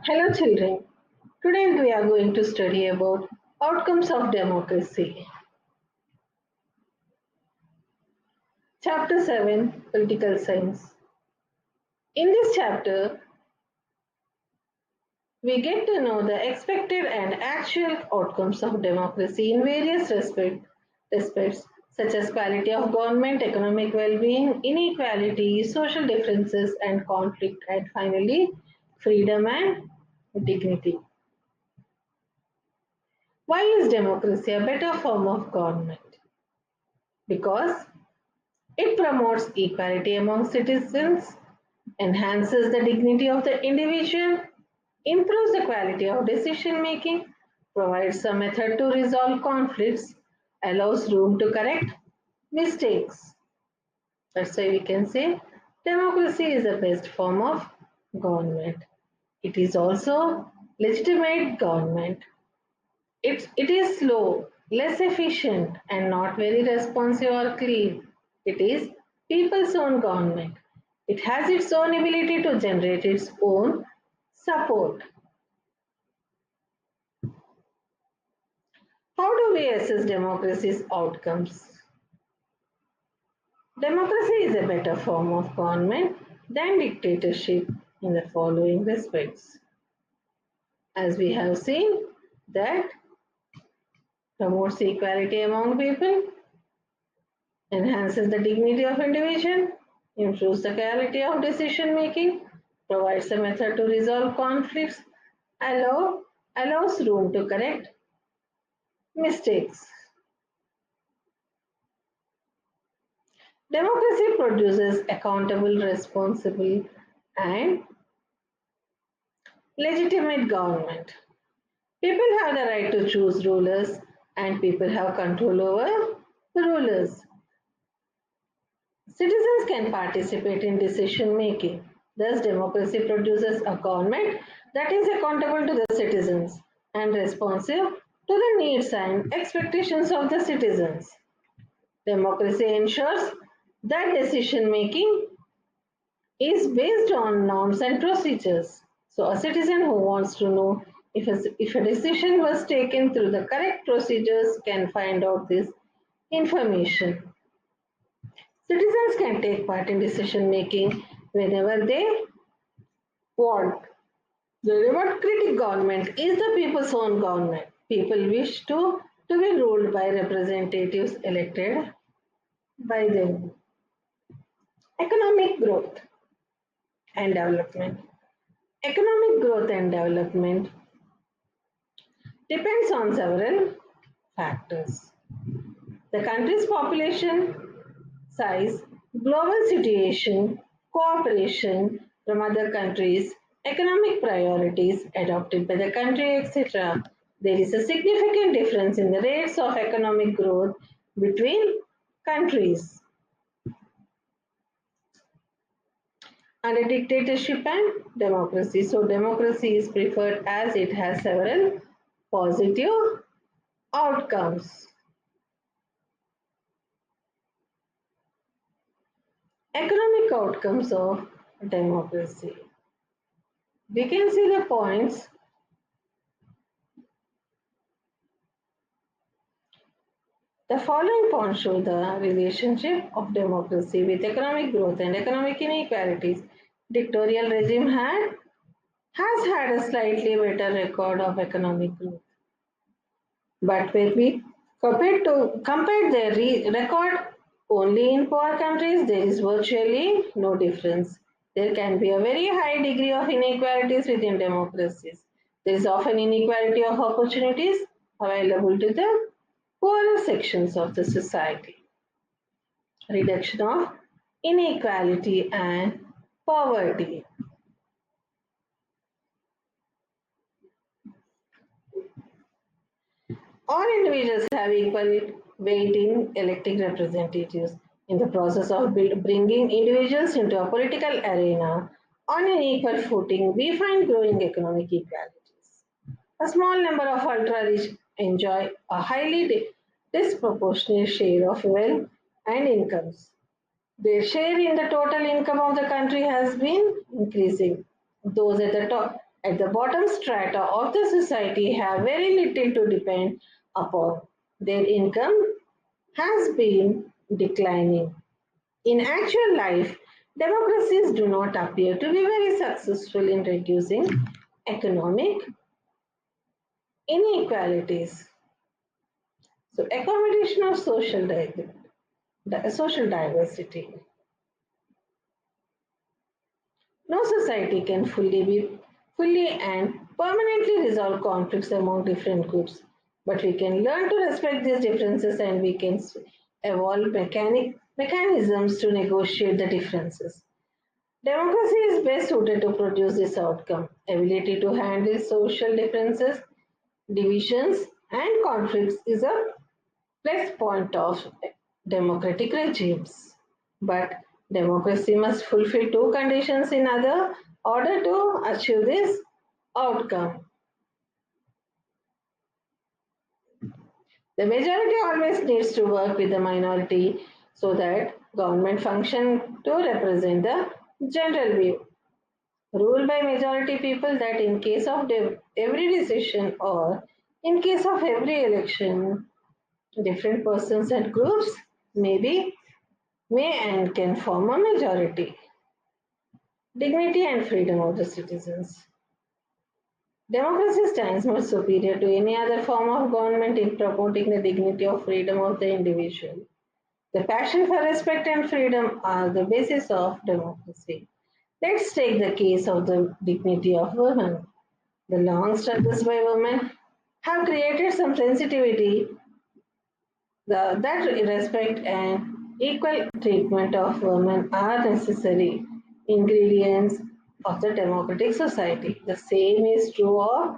Hello children. Today we are going to study about outcomes of democracy. Chapter 7 Political Science. In this chapter, we get to know the expected and actual outcomes of democracy in various respects such as quality of government, economic well-being, inequality, social differences and conflict, and finally freedom and dignity. Why is democracy a better form of government? Because it promotes equality among citizens, enhances the dignity of the individual, improves the quality of decision making, provides a method to resolve conflicts, allows room to correct mistakes. That's why we can say democracy is the best form of government. It is also legitimate government. It is slow, less efficient, and not very responsive or clean. It is people's own government. It has its own ability to generate its own support. How do we assess democracy's outcomes? Democracy is a better form of government than dictatorship in the following respects. As we have seen, that promotes equality among people, enhances the dignity of individual, improves the quality of decision making, provides a method to resolve conflicts, allow, allows room to correct mistakes. Democracy produces accountable, responsible, and legitimate government. People have the right to choose rulers, and people have control over rulers. Citizens can participate in decision making. Thus, democracy produces a government that is accountable to the citizens and responsive to the needs and expectations of the citizens. Democracy ensures that decision making is based on norms and procedures. So, a citizen who wants to know if a decision was taken through the correct procedures can find out this information. Citizens can take part in decision making whenever they want. The democratic government is the people's own government. People wish to be ruled by representatives elected by them. Economic growth and development. Economic growth and development depends on several factors. The country's population, size, global situation, cooperation from other countries, economic priorities adopted by the country, etc. There is a significant difference in the rates of economic growth between countries. Under dictatorship and democracy. So, democracy is preferred as it has several positive outcomes. Economic outcomes of democracy. We can see the points. The following points show the relationship of democracy with economic growth and economic inequalities. Dictatorial regime has had a slightly better record of economic growth. But when we compare their record only in poor countries, there is virtually no difference. There can be a very high degree of inequalities within democracies. There is often inequality of opportunities available to the poorer sections of the society. Reduction of inequality and poverty. All individuals have equal weight in electing representatives. In the process of bringing individuals into a political arena on an equal footing, we find growing economic equalities. A small number of ultra-rich enjoy a highly disproportionate share of wealth and incomes. Their share in the total income of the country has been increasing. Those at the bottom strata of the society have very little to depend upon. Their income has been declining. In actual life, democracies do not appear to be very successful in reducing economic inequalities. So, accommodation of social diversity. No society can fully and permanently resolve conflicts among different groups, but we can learn to respect these differences and we can evolve mechanisms to negotiate the differences. Democracy is best suited to produce this outcome. Ability to handle social differences, divisions, and conflicts is a plus point of democratic regimes. But democracy must fulfill two conditions in order to achieve this outcome. The majority always needs to work with the minority so that government function to represent the general view. Rule by majority people that in case of every decision or in case of every election, different persons and groups may and can form a majority. Dignity and freedom of the citizens. Democracy stands much superior to any other form of government in promoting the dignity of freedom of the individual. The passion for respect and freedom are the basis of democracy. Let's take the case of the dignity of women. The long struggles by women have created some sensitivity that respect and equal treatment of women are necessary ingredients of the democratic society. The same is true of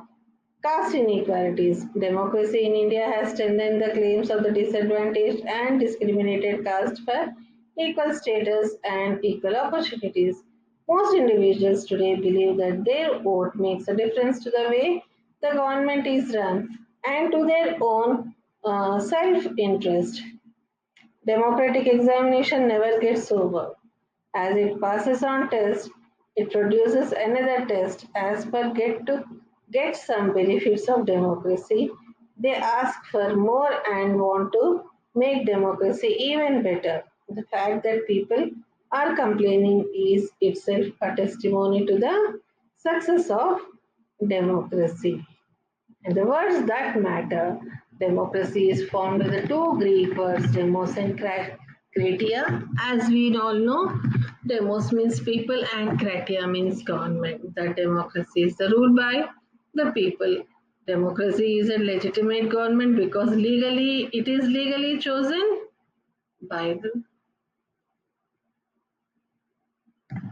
caste inequalities. Democracy in India has strengthened the claims of the disadvantaged and discriminated caste for equal status and equal opportunities. Most individuals today believe that their vote makes a difference to the way the government is run and to their own self interest. Democratic examination never gets over. As it passes on test, it produces another test as per get some benefits of democracy. They ask for more and want to make democracy even better. The fact that people are complaining is itself a testimony to the success of democracy. And the words that matter, democracy is formed with the two Greek words, demos and kratia. As we all know, demos means people and kratia means government. That democracy is the rule by the people. Democracy is a legitimate government because legally it is legally chosen by the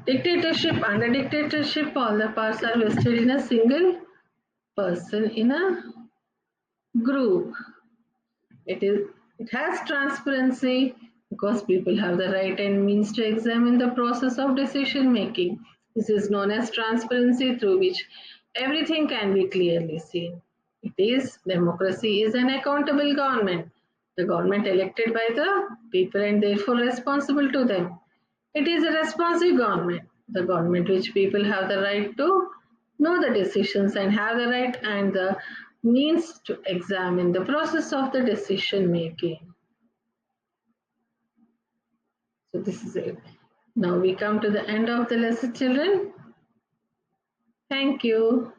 dictatorship. Under dictatorship, all the powers are vested in a single person in a group. It has transparency because people have the right and means to examine the process of decision making. This is known as transparency through which everything can be clearly seen. It is democracy is an accountable government. The government elected by the people and therefore responsible to them. It is a responsive government, the government which people have the right to know the decisions and have the right and the means to examine the process of the decision making. So this is it. Now we come to the end of the lesson, children. Thank you.